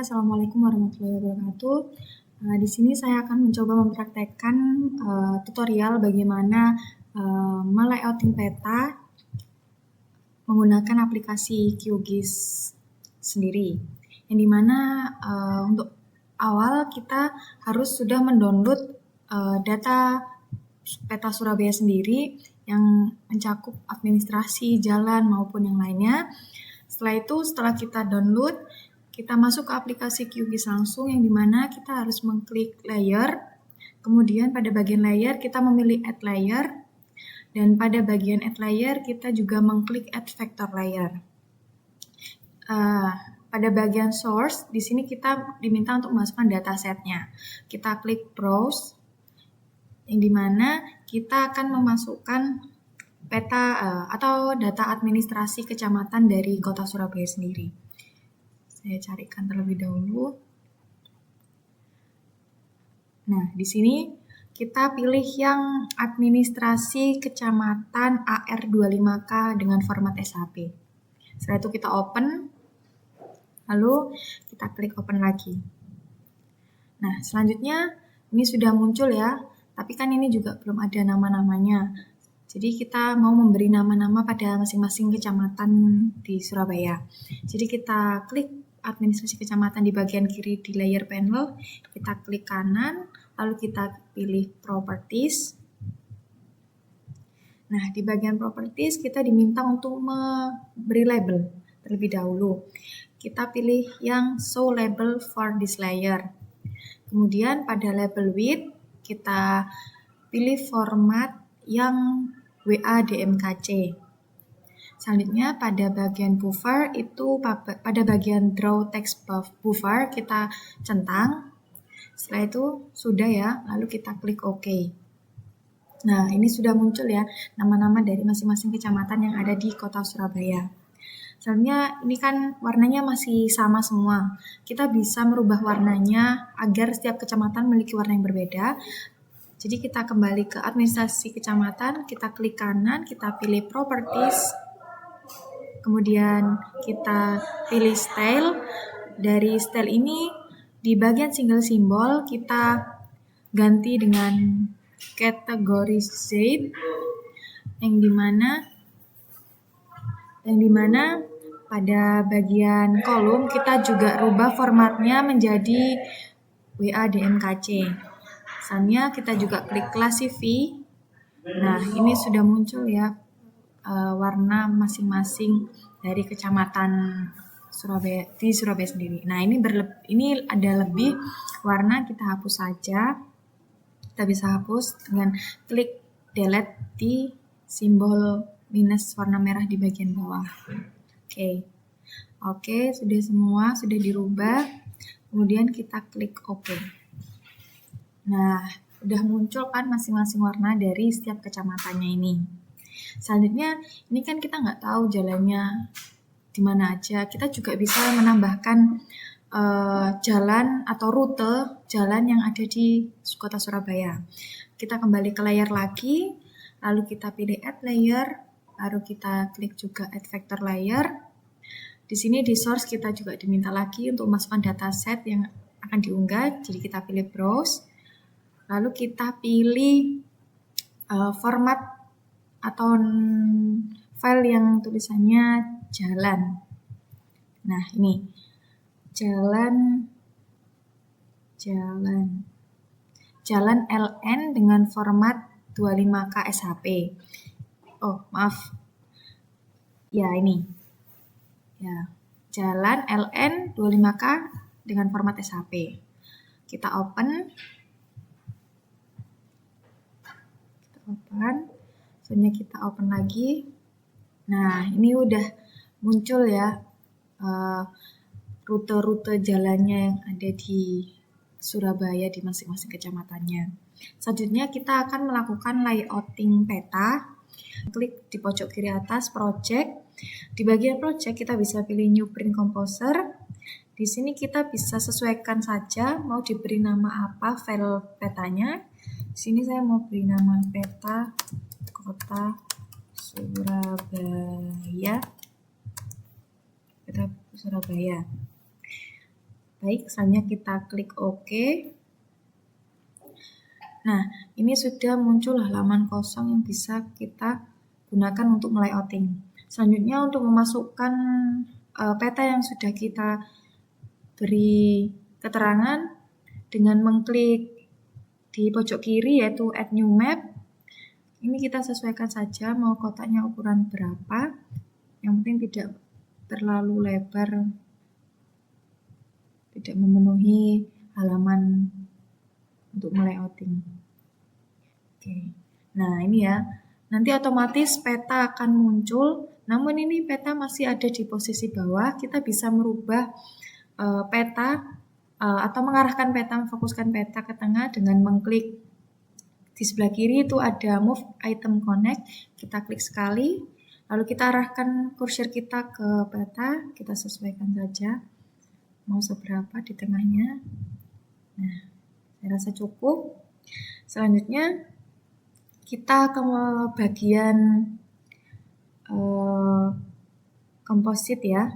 Assalamualaikum warahmatullahi wabarakatuh. Di sini saya akan mencoba mempraktekkan tutorial bagaimana melayouting peta menggunakan aplikasi QGIS sendiri. Yang dimana untuk awal kita harus sudah mendownload data peta Surabaya sendiri yang mencakup administrasi, jalan maupun yang lainnya. Setelah itu, setelah kita download, kita masuk ke aplikasi QGIS langsung, yang dimana kita harus mengklik layer. Kemudian pada bagian layer kita memilih add layer, dan pada bagian add layer kita juga mengklik add vector layer. Pada bagian source, di sini kita diminta untuk memasukkan datasetnya. Kita klik browse, yang dimana kita akan memasukkan peta atau data administrasi kecamatan dari Kota Surabaya sendiri. Saya carikan terlebih dahulu. Nah, di sini kita pilih yang administrasi kecamatan AR25K dengan format SHP. Setelah itu kita open, lalu kita klik open lagi. Nah, selanjutnya ini sudah muncul ya, tapi kan ini juga belum ada nama-namanya. Jadi kita mau memberi nama-nama pada masing-masing kecamatan di Surabaya. Jadi kita klik administrasi kecamatan di bagian kiri di layer panel, kita klik kanan, lalu kita pilih properties. Nah, di bagian properties kita diminta untuk memberi label terlebih dahulu. Kita pilih yang show label for this layer. Kemudian pada label width kita pilih format yang WADMKC. Selanjutnya pada bagian buffer itu pada bagian draw text buffer kita centang. Setelah itu sudah ya, lalu kita klik OK. Nah, ini sudah muncul ya nama-nama dari masing-masing kecamatan yang ada di Kota Surabaya. Selanjutnya ini kan warnanya masih sama semua. Kita bisa merubah warnanya agar setiap kecamatan memiliki warna yang berbeda. Jadi kita kembali ke administrasi kecamatan, kita klik kanan, kita pilih properties, kemudian kita pilih style. Dari style ini di bagian single symbol kita ganti dengan kategori shape, yang dimana pada bagian kolom kita juga rubah formatnya menjadi WADMKC. Misalnya kita juga klik classify. Nah, ini sudah muncul ya warna masing-masing dari kecamatan Surabaya di Surabaya sendiri. Nah, ini ada lebih warna, kita hapus saja. Kita bisa hapus dengan klik delete di simbol minus warna merah di bagian bawah. Oke, sudah semua, sudah dirubah. Kemudian kita klik open. Nah, udah muncul kan masing-masing warna dari setiap kecamatannya ini. Selanjutnya, ini kan kita nggak tahu jalannya di mana aja. Kita juga bisa menambahkan jalan atau rute jalan yang ada di Kota Surabaya. Kita kembali ke layer lagi, lalu kita pilih add layer, lalu kita klik juga add vector layer. Di sini di source kita juga diminta lagi untuk memasukkan dataset yang akan diunggah. Jadi kita pilih browse, lalu kita pilih format atau file yang tulisannya jalan. Nah, ini jalan LN dengan format 25K SHP. Oh, maaf. Ya, ini. Ya, jalan LN 25K dengan format SHP. Kita open. Selanjutnya kita open lagi. Nah, ini udah muncul ya rute-rute jalannya yang ada di Surabaya di masing-masing kecamatannya. Selanjutnya kita akan melakukan layouting peta. Klik di pojok kiri atas project. Di bagian project kita bisa pilih new print composer. Di sini kita bisa sesuaikan saja mau diberi nama apa file petanya. Di sini saya mau beri nama peta Kota Surabaya. Baik, selanjutnya kita klik OK. Nah, ini sudah muncul halaman kosong yang bisa kita gunakan untuk melayouting. Selanjutnya untuk memasukkan peta yang sudah kita beri keterangan dengan mengklik di pojok kiri yaitu Add New Map. Ini kita sesuaikan saja mau kotaknya ukuran berapa. Yang penting tidak terlalu lebar, tidak memenuhi halaman untuk melayouting. Oke. Nah, ini ya. Nanti otomatis peta akan muncul. Namun ini peta masih ada di posisi bawah. Kita bisa merubah peta atau mengarahkan peta, memfokuskan peta ke tengah dengan mengklik di sebelah kiri itu ada Move Item Connect. Kita klik sekali. Lalu kita arahkan kursor kita ke peta. Kita sesuaikan saja. Mau seberapa di tengahnya. Nah, saya rasa cukup. Selanjutnya kita ke bagian komposit ya.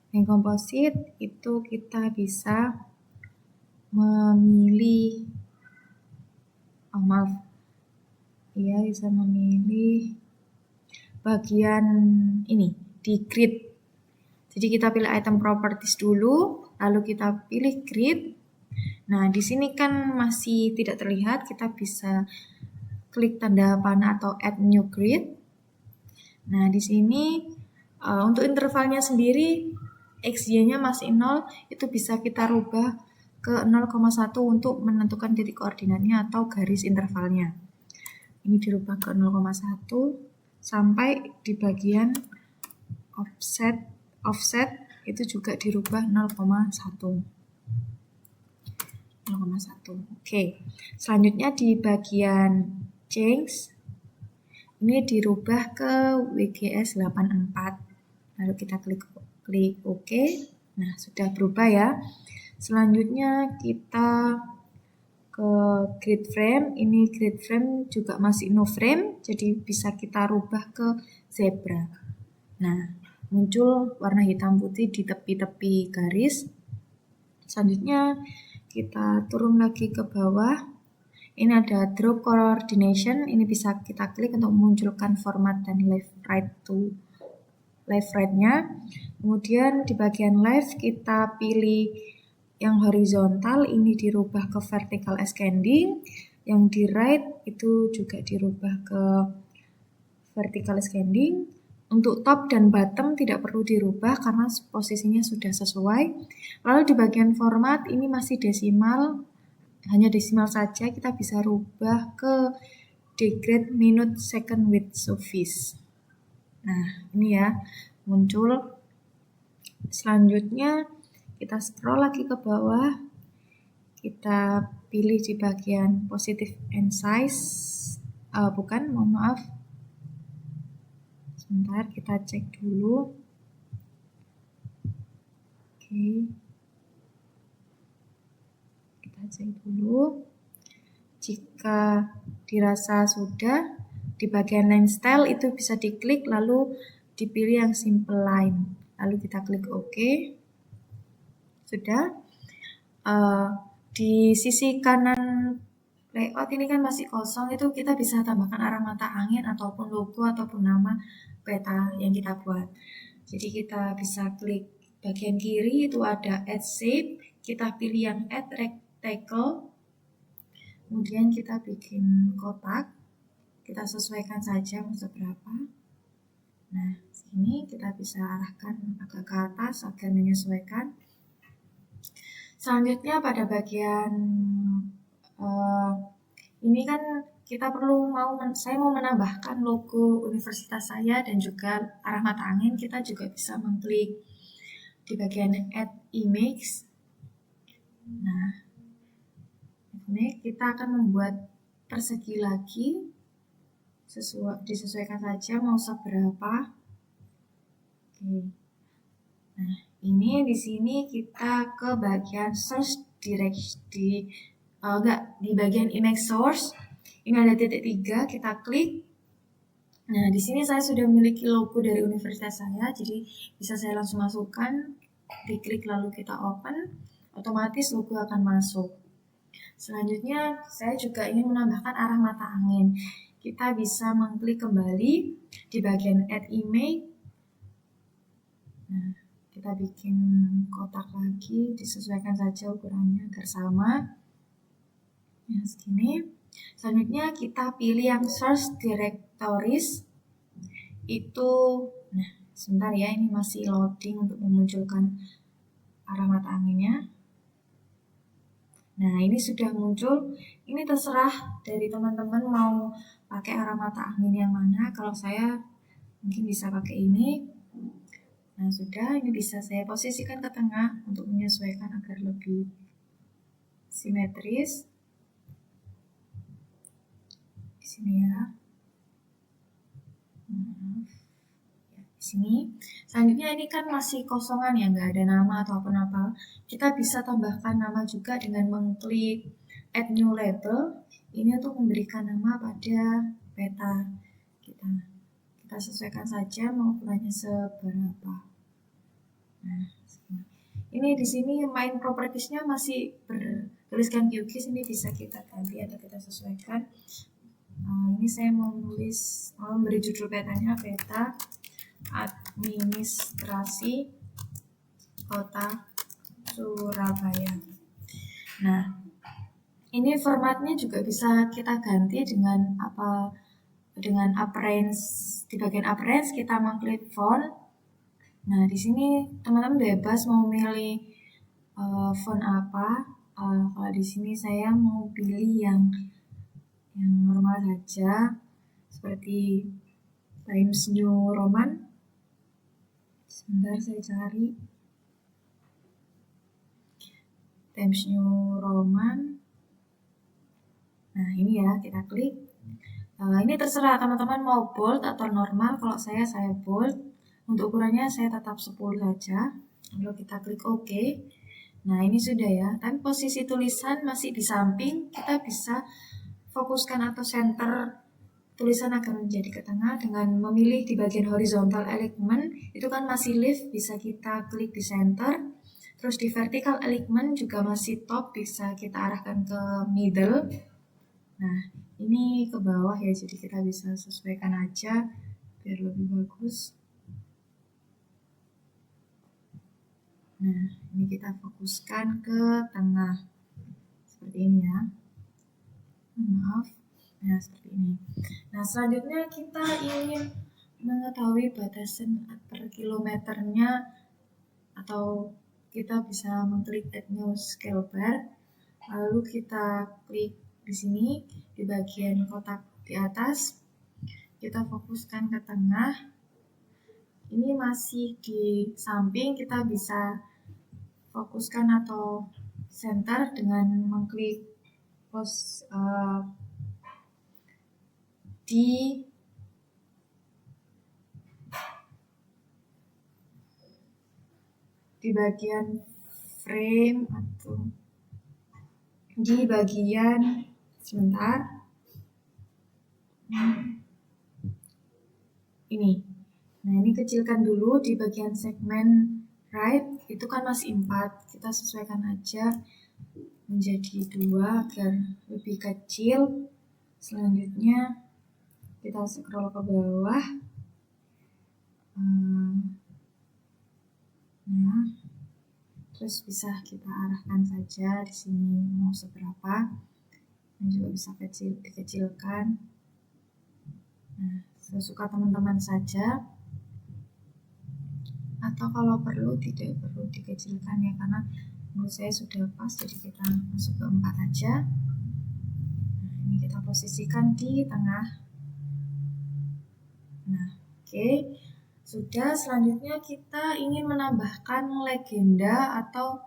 Yang komposit itu kita bisa memilih, bisa memilih bagian ini di grid. Jadi kita pilih item properties dulu, lalu kita pilih grid. Nah, di sini kan masih tidak terlihat, kita bisa klik tanda panah atau add new grid. Nah, di sini untuk intervalnya sendiri XY-nya masih 0, itu bisa kita rubah ke 0,1 untuk menentukan titik koordinatnya atau garis intervalnya. Ini dirubah ke 0,1 sampai di bagian offset itu juga dirubah 0,1. Oke. Selanjutnya di bagian change ini dirubah ke WGS 84. Lalu kita klik OK. Nah, sudah berubah ya. Selanjutnya kita ke grid frame. Ini grid frame juga masih no frame, jadi bisa kita rubah ke zebra. Nah, muncul warna hitam putih di tepi-tepi garis. Selanjutnya kita turun lagi ke bawah. Ini ada draw coordination, ini bisa kita klik untuk memunculkan format dan left right-nya. Kemudian di bagian left kita pilih yang horizontal, ini dirubah ke vertical ascending. Yang di right itu juga dirubah ke vertical ascending. Untuk top dan bottom tidak perlu dirubah karena posisinya sudah sesuai. Lalu di bagian format ini masih desimal, hanya desimal saja, kita bisa rubah ke degrade minute second with suffice. Nah, ini ya muncul. Selanjutnya kita scroll lagi ke bawah. Kita pilih di bagian positive and size. Mohon maaf. Sebentar, kita cek dulu. Oke. Kita cek dulu. Jika dirasa sudah, di bagian line style itu bisa diklik lalu dipilih yang simple line. Lalu kita klik OK. Sudah. Di sisi kanan layout ini kan masih kosong, itu kita bisa tambahkan arah mata angin ataupun logo ataupun nama peta yang kita buat. Jadi kita bisa klik bagian kiri itu ada add shape, kita pilih yang add rectangle, kemudian kita bikin kotak, kita sesuaikan saja mau seberapa. Nah, sini kita bisa arahkan agak ke atas agar menyesuaikan. Selanjutnya pada bagian ini kan kita perlu saya mau menambahkan logo universitas saya dan juga arah mata angin. Kita juga bisa mengklik di bagian add image. Nah, ini kita akan membuat persegi lagi, disesuaikan saja mau seberapa. Oke. Nah, ini di sini kita ke bagian search di bagian image source. Ini ada titik 3, kita klik. Nah, di sini saya sudah memiliki logo dari universitas saya, jadi bisa saya langsung masukkan, diklik lalu kita open. otomatis logo akan masuk. Selanjutnya, saya juga ingin menambahkan arah mata angin. Kita bisa mengklik kembali di bagian Add Image. Nah, kita bikin kotak lagi, disesuaikan saja ukurannya agar sama. Nah, segini. Selanjutnya kita pilih yang Source Directories. Itu, nah sebentar ya, ini masih loading untuk memunculkan arah mata anginnya. Nah, ini sudah muncul. Ini terserah dari teman-teman mau pakai arah mata angin yang mana. Kalau saya mungkin bisa pakai ini. Nah, sudah, ini bisa saya posisikan ke tengah untuk menyesuaikan agar lebih simetris. Di sini ya. Maaf. Ya, di sini. Selanjutnya ini kan masih kosongan ya, nggak ada nama ataupun apa. Kita bisa tambahkan nama juga dengan mengklik Add New Label. Ini untuk memberikan nama pada peta kita. Kita sesuaikan saja mau ukurannya seberapa. Nah, ini di sini main propertiesnya masih bertuliskan QGIS, ini bisa kita ganti atau kita sesuaikan. Ini saya mau memberi judul petanya peta administrasi Kota Surabaya. Nah, ini formatnya juga bisa kita ganti dengan apa? Dengan appearance. Di bagian appearance kita mengklik font. Nah, di sini teman-teman bebas mau milih font apa. Kalau di sini saya mau pilih yang normal saja, seperti Times New Roman. Sebentar saya cari. Times New Roman. Nah, ini ya, kita klik. Ini terserah teman-teman mau bold atau normal. Kalau saya bold. Untuk ukurannya saya tetap 10 saja. Lalu kita klik OK. Nah, ini sudah ya. Tapi posisi tulisan masih di samping. Kita bisa fokuskan atau center tulisan agar menjadi ke tengah dengan memilih di bagian horizontal alignment. Itu kan masih left, bisa kita klik di center. Terus di vertical alignment juga masih top, bisa kita arahkan ke middle. Nah, ini ke bawah ya, jadi kita bisa sesuaikan aja biar lebih bagus. Nah, ini kita fokuskan ke tengah. Seperti ini ya. Maaf. Nah, seperti ini. Nah, selanjutnya kita ingin mengetahui batasan per kilometernya, atau kita bisa mengklik Add New Scale Bar. Lalu kita klik di sini di bagian kotak di atas. Kita fokuskan ke tengah. Ini masih di samping, kita bisa fokuskan atau center dengan mengklik di bagian frame atau di bagian sebentar ini. Nah, ini kecilkan dulu di bagian segmen right, itu kan masih 4, kita sesuaikan aja menjadi 2 agar lebih kecil. Selanjutnya kita scroll ke bawah. Nah, terus bisa kita arahkan saja di sini mau seberapa, dan juga bisa dikecilkan. Nah, sesuka teman-teman saja. Atau kalau perlu tidak perlu dikecilkan ya, karena menurut saya sudah pas, jadi kita masuk ke 4 aja. Nah, ini kita posisikan di tengah. Nah, oke. Sudah, selanjutnya kita ingin menambahkan legenda atau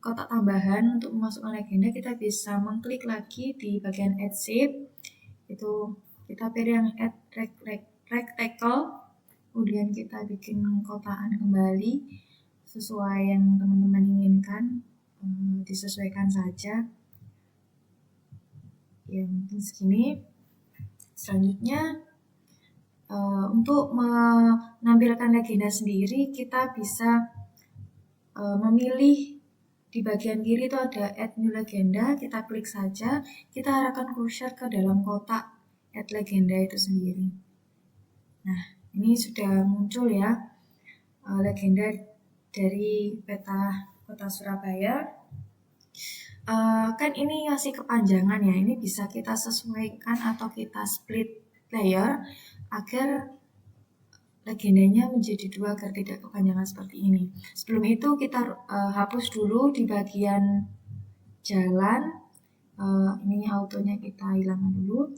kotak tambahan. Untuk memasukkan legenda kita bisa mengklik lagi di bagian Add Shape. Itu kita pilih yang Add Rectangle. Kemudian kita bikin kotaan kembali sesuai yang teman-teman inginkan, disesuaikan saja. Ya, mungkin segini. Selanjutnya, untuk menampilkan legenda sendiri, kita bisa memilih di bagian kiri itu ada add new legenda, kita klik saja, kita arahkan cursor ke dalam kotak add legenda itu sendiri. Nah, ini sudah muncul ya legenda dari peta kota Surabaya. Kan ini masih kepanjangan ya, ini bisa kita sesuaikan atau kita split layer agar legendanya menjadi 2 agar tidak kepanjangan seperti ini. Sebelum itu kita hapus dulu di bagian jalan. Ini autonya kita hilangkan dulu.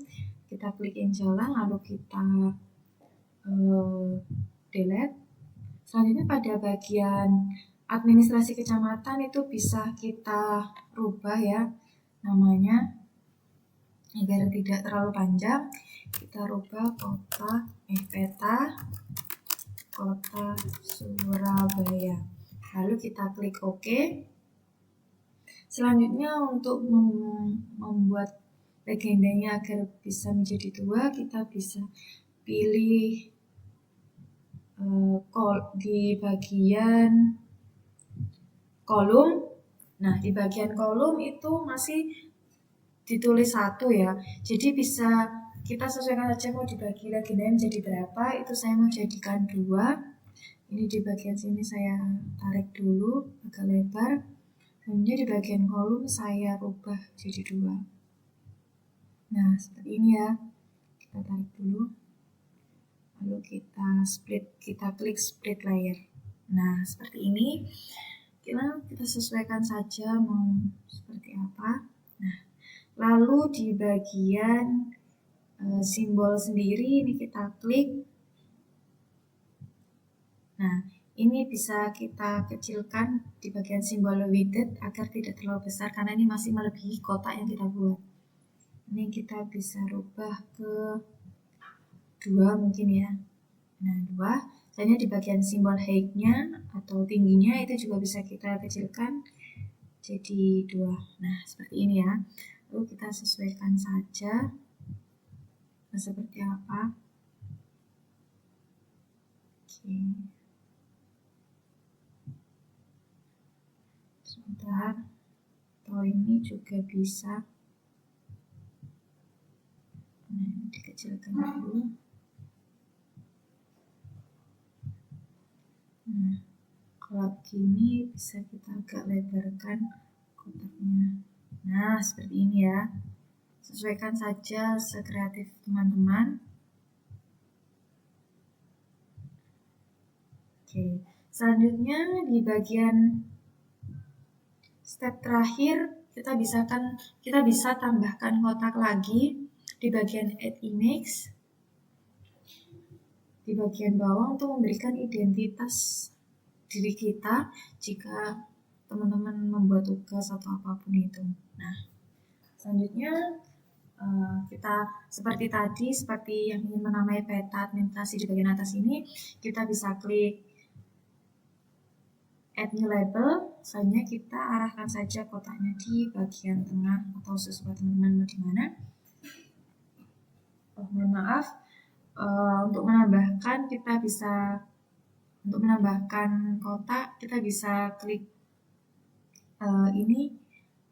Kita klikin jalan lalu kita delete. Selanjutnya pada bagian administrasi kecamatan itu bisa kita rubah ya namanya agar tidak terlalu panjang. Kita rubah peta kota Surabaya, lalu kita klik OK. Selanjutnya untuk membuat legendanya agar bisa menjadi 2, kita bisa pilih di bagian kolom. Nah, di bagian kolom itu masih ditulis 1 ya, jadi bisa kita sesuaikan saja mau dibagi legendanya menjadi berapa. Itu saya mau jadikan 2. Ini di bagian sini saya tarik dulu agak lebar. Kemudian di bagian kolom saya rubah jadi 2. Nah, seperti ini ya. Kita tarik dulu. Lalu kita klik split layer. Nah, seperti ini. Kita sesuaikan saja mau seperti apa. Nah, lalu di bagian simbol sendiri ini kita klik. Nah, ini bisa kita kecilkan di bagian simbol widget agar tidak terlalu besar karena ini masih melebihi kotak yang kita buat. Ini kita bisa rubah ke 2 mungkin ya. Nah, 2. Misalnya di bagian simbol height-nya atau tingginya itu juga bisa kita kecilkan jadi 2. Nah, seperti ini ya. Lalu kita sesuaikan saja seperti apa. Oke. Sebentar. Atau ini juga bisa. Nah, dikecilkan dulu. Nah, kalau gini bisa kita agak lebarkan kotaknya. Nah, seperti ini ya. Sesuaikan saja sekreatif teman-teman. Oke, selanjutnya di bagian step terakhir kita bisa tambahkan kotak lagi di bagian add image di bagian bawah untuk memberikan identitas diri kita jika teman-teman membuat tugas atau apapun itu. Nah, selanjutnya kita seperti tadi, seperti yang ingin menamai peta administrasi di bagian atas ini, kita bisa klik add new label. Selanjutnya kita arahkan saja kotaknya di bagian tengah atau sesuai teman-teman mau di mana. Mohon maaf, untuk menambahkan kotak kita bisa klik ini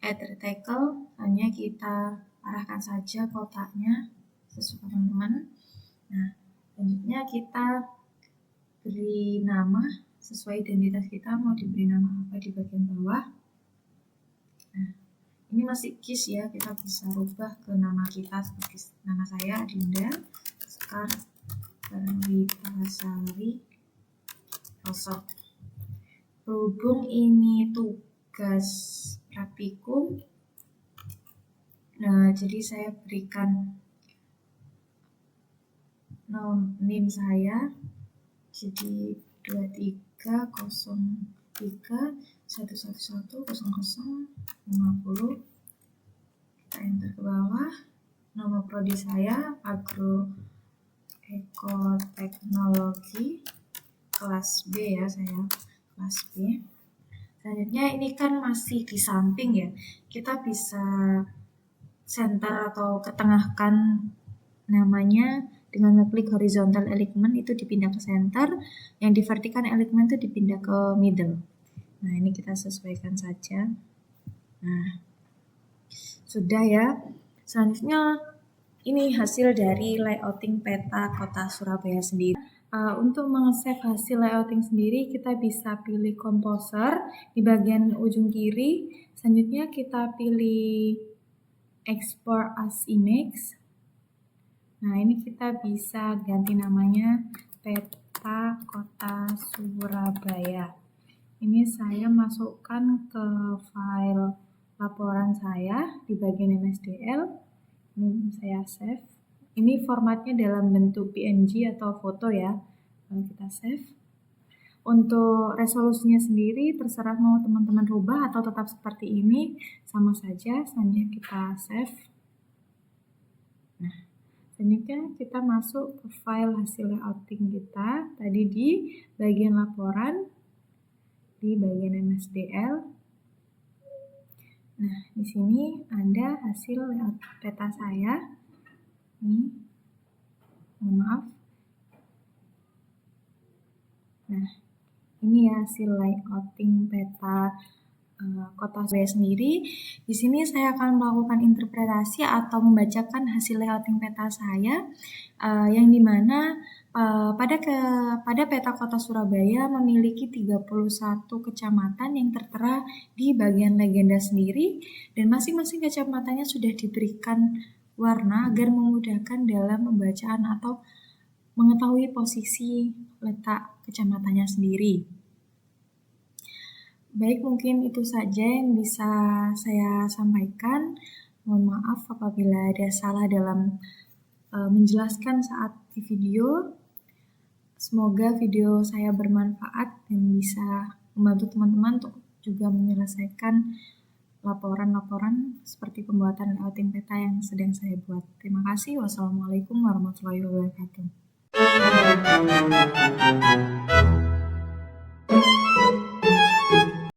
add reticle. Hanya kita arahkan saja kotaknya sesuai teman-teman. Nah, selanjutnya kita beri nama sesuai identitas kita, mau diberi nama apa di bagian bawah. Nah, ini masih KIS ya, kita bisa rubah ke nama kita seperti nama saya Adinda Sekar Perwitasari Rosok. Berhubung ini tugas praktikum, nah jadi saya berikan name saya jadi 2303111050. Kita enter ke bawah. Nama prodi saya Agroekoteknologi kelas B ya, saya kelas B. Selanjutnya ini kan masih di samping ya, kita bisa center atau ketengahkan namanya dengan ngeklik horizontal alignment, itu dipindah ke center, yang di vertical alignment itu dipindah ke middle. Nah, ini kita sesuaikan saja. Nah, sudah ya. Selanjutnya ini hasil dari layouting peta kota Surabaya sendiri. Untuk meng-save hasil layouting sendiri, kita bisa pilih Composer di bagian ujung kiri. Selanjutnya kita pilih Export as Image. Nah, ini kita bisa ganti namanya peta kota Surabaya. Ini saya masukkan ke file laporan saya di bagian MSDL. Ini saya save. Ini formatnya dalam bentuk PNG atau foto ya. Lalu kita save. Untuk resolusinya sendiri terserah mau teman-teman rubah atau tetap seperti ini, sama saja. Selanjutnya kita save. Nah, selanjutnya kita masuk ke file hasil layouting kita tadi di bagian laporan, di bagian MSDL. Nah, di sini ada hasil layout peta saya. Ini, mohon maaf. Nah, ini ya hasil layouting peta kota Surabaya sendiri. Di sini saya akan melakukan interpretasi atau membacakan hasil layouting peta saya, yang dimana pada peta kota Surabaya memiliki 31 kecamatan yang tertera di bagian legenda sendiri, dan masing-masing kecamatannya sudah diberikan warna agar memudahkan dalam pembacaan atau mengetahui posisi letak kecamatannya sendiri. Baik, mungkin itu saja yang bisa saya sampaikan. Mohon maaf apabila ada salah dalam menjelaskan saat di video. Semoga video saya bermanfaat dan bisa membantu teman-teman untuk juga menyelesaikan laporan-laporan seperti pembuatan layouting peta yang sedang saya buat. Terima kasih. Wassalamualaikum warahmatullahi wabarakatuh.